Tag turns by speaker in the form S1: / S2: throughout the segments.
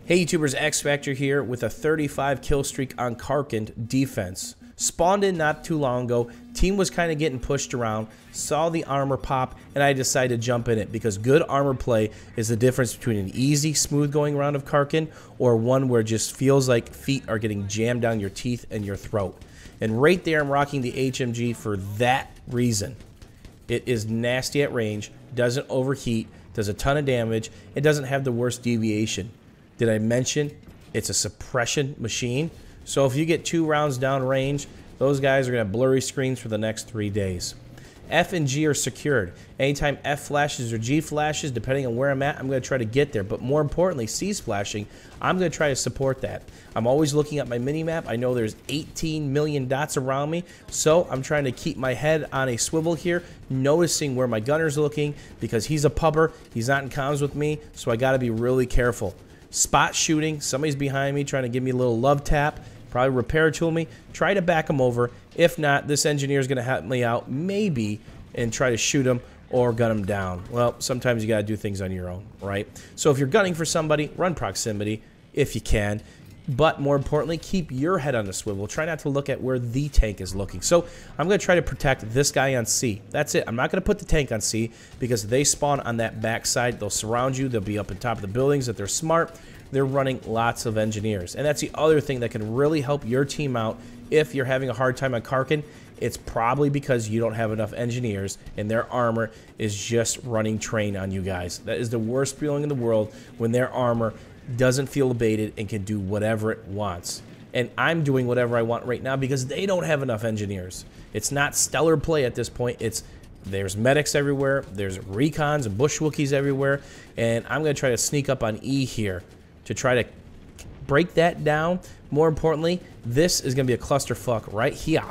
S1: Hey YouTubers, X Factor here with a 35 kill streak on Karkand defense. Spawned in not too long ago, team was kind of getting pushed around, saw the armor pop, and I decided to jump in it because good armor play is the difference between an easy, smooth going round of Karkand or one where it just feels like feet are getting jammed down your teeth and your throat. And right there I'm rocking the HMG for that reason. It is nasty at range, doesn't overheat, does a ton of damage, it doesn't have the worst deviation. Did I mention it's a suppression machine? So if you get 2 rounds down range, those guys are going to have blurry screens for the next 3 days. F and G are secured. Anytime F flashes or G flashes, depending on where I'm at, I'm going to try to get there. But more importantly, C splashing, I'm going to try to support that. I'm always looking at my mini-map. I know there's 18 million dots around me, so I'm trying to keep my head on a swivel here, noticing where my gunner's looking, because he's a pubber, he's not in comms with me, so I got to be really careful. Spot shooting, somebody's behind me trying to give me a little love tap, probably repair tool me, try to back him over. If not, this engineer is going to help me out, maybe, and try to shoot him or gun him down. Well, sometimes you got to do things on your own, right? So if you're gunning for somebody, run proximity if you can. But more importantly, keep your head on the swivel. Try not to look at where the tank is looking. So I'm going to try to protect this guy on C. That's it. I'm not going to put the tank on C because they spawn on that back side. They'll surround you. They'll be up on top of the buildings. If they're smart, they're running lots of engineers. And that's the other thing that can really help your team out if you're having a hard time on Karkand. It's probably because you don't have enough engineers and their armor is just running train on you guys. That is the worst feeling in the world when their armor doesn't feel abated and can do whatever it wants. And I'm doing whatever I want right now because they don't have enough engineers. It's not stellar play at this point. There's medics everywhere, there's recons and bushwookies everywhere, and I'm going to try to sneak up on E here to try to break that down. More importantly, this is going to be a clusterfuck right here.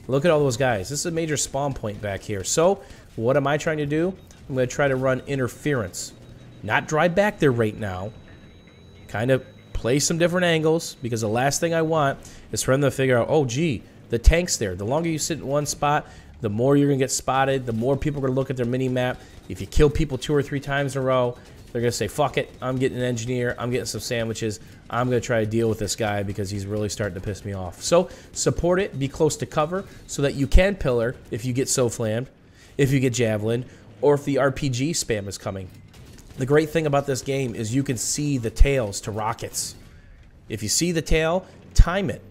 S1: Look at all those guys. This is a major spawn point back here. So what am I trying to do? I'm going to try to run interference. Not drive back there right now. Kind of play some different angles, because the last thing I want is for them to figure out, oh gee, the tank's there. The longer you sit in one spot, the more you're going to get spotted, the more people are going to look at their mini-map. If you kill people 2 or 3 times in a row, they're going to say, fuck it, I'm getting an engineer, I'm getting some sandwiches, I'm going to try to deal with this guy because he's really starting to piss me off. So support it, be close to cover so that you can pillar if you get so flammed, if you get javelin, or if the RPG spam is coming. The great thing about this game is you can see the tails to rockets. If you see the tail, time it.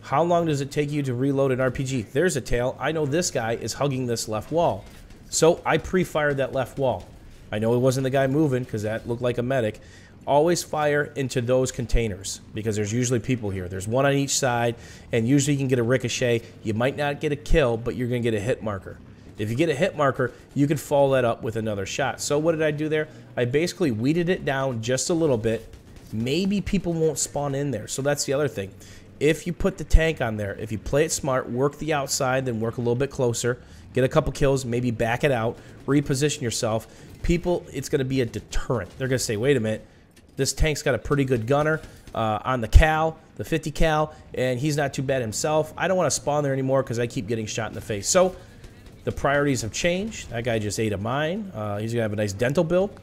S1: How long does it take you to reload an RPG? There's a tail. I know this guy is hugging this left wall. So I pre-fired that left wall. I know it wasn't the guy moving because that looked like a medic. Always fire into those containers because there's usually people here. There's one on each side, and usually you can get a ricochet. You might not get a kill, but you're going to get a hit marker. If you get a hit marker, you can follow that up with another shot. So what did I do there? I basically weeded it down just a little bit. Maybe people won't spawn in there. So that's the other thing. If you put the tank on there, if you play it smart, work the outside, then work a little bit closer, get a couple kills, maybe back it out, reposition yourself. People, it's going to be a deterrent. They're going to say, wait a minute, this tank's got a pretty good gunner on the cal, the 50 cal, and he's not too bad himself. I don't want to spawn there anymore because I keep getting shot in the face. So the priorities have changed. That guy just ate a mine. He's going to have a nice dental build.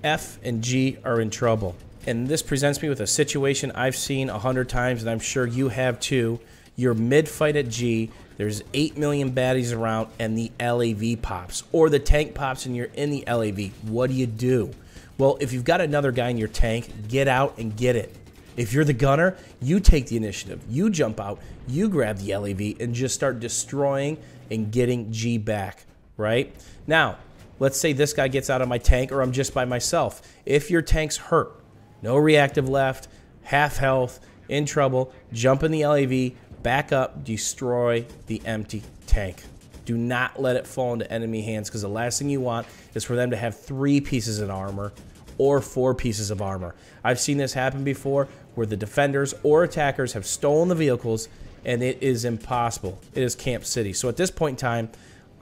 S1: F and G are in trouble. And this presents me with a situation I've seen 100 times, and I'm sure you have too. You're mid-fight at G. There's 8 million baddies around, and the LAV pops. Or the tank pops, and you're in the LAV. What do you do? Well, if you've got another guy in your tank, get out and get it. If you're the gunner, you take the initiative. You jump out, you grab the LAV, and just start destroying and getting G back, right? Now, let's say this guy gets out of my tank, or I'm just by myself. If your tank's hurt, no reactive left, half health, in trouble, jump in the LAV, back up, destroy the empty tank. Do not let it fall into enemy hands, because the last thing you want is for them to have 3 pieces of armor or 4 pieces of armor. I've seen this happen before where the defenders or attackers have stolen the vehicles, and it is impossible. It is Camp City. So at this point in time,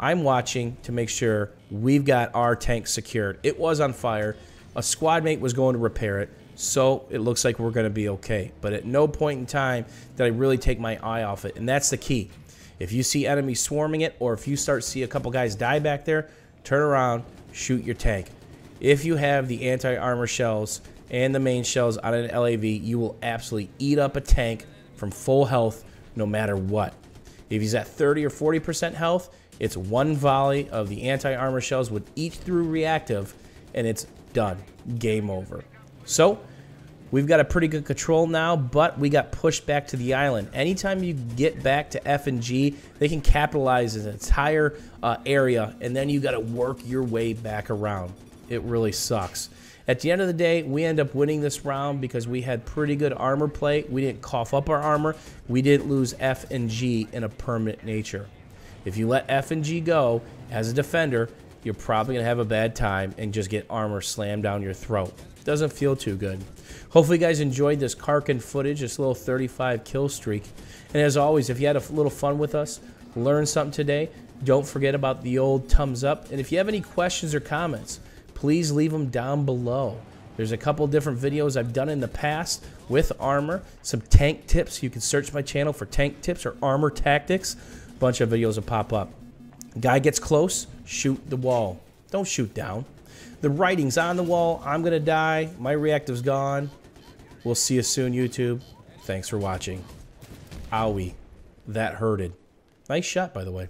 S1: I'm watching to make sure we've got our tank secured. It was on fire. A squad mate was going to repair it. So it looks like we're going to be okay. But at no point in time did I really take my eye off it. And that's the key. If you see enemies swarming it, or if you start to see a couple guys die back there, turn around, shoot your tank. If you have the anti-armor shells, and the main shells on an LAV, you will absolutely eat up a tank from full health no matter what. If he's at 30 or 40% health, it's one volley of the anti-armor shells with each through reactive, and it's done. Game over. So, we've got a pretty good control now, but we got pushed back to the island. Anytime you get back to F and G, they can capitalize an entire area, and then you got to work your way back around. It really sucks. At the end of the day, we end up winning this round because we had pretty good armor play. We didn't cough up our armor. We didn't lose F and G in a permanent nature. If you let F and G go as a defender, you're probably going to have a bad time and just get armor slammed down your throat. Doesn't feel too good. Hopefully you guys enjoyed this Karkand footage, this little 35 kill streak. And as always, if you had a little fun with us, learned something today, don't forget about the old thumbs up. And if you have any questions or comments, please leave them down below. There's a couple different videos I've done in the past with armor, some tank tips. You can search my channel for tank tips or armor tactics. A bunch of videos will pop up. Guy gets close, shoot the wall. Don't shoot down. The writing's on the wall. I'm going to die. My reactive's gone. We'll see you soon, YouTube. Thanks for watching. Owie. That hurted. Nice shot, by the way.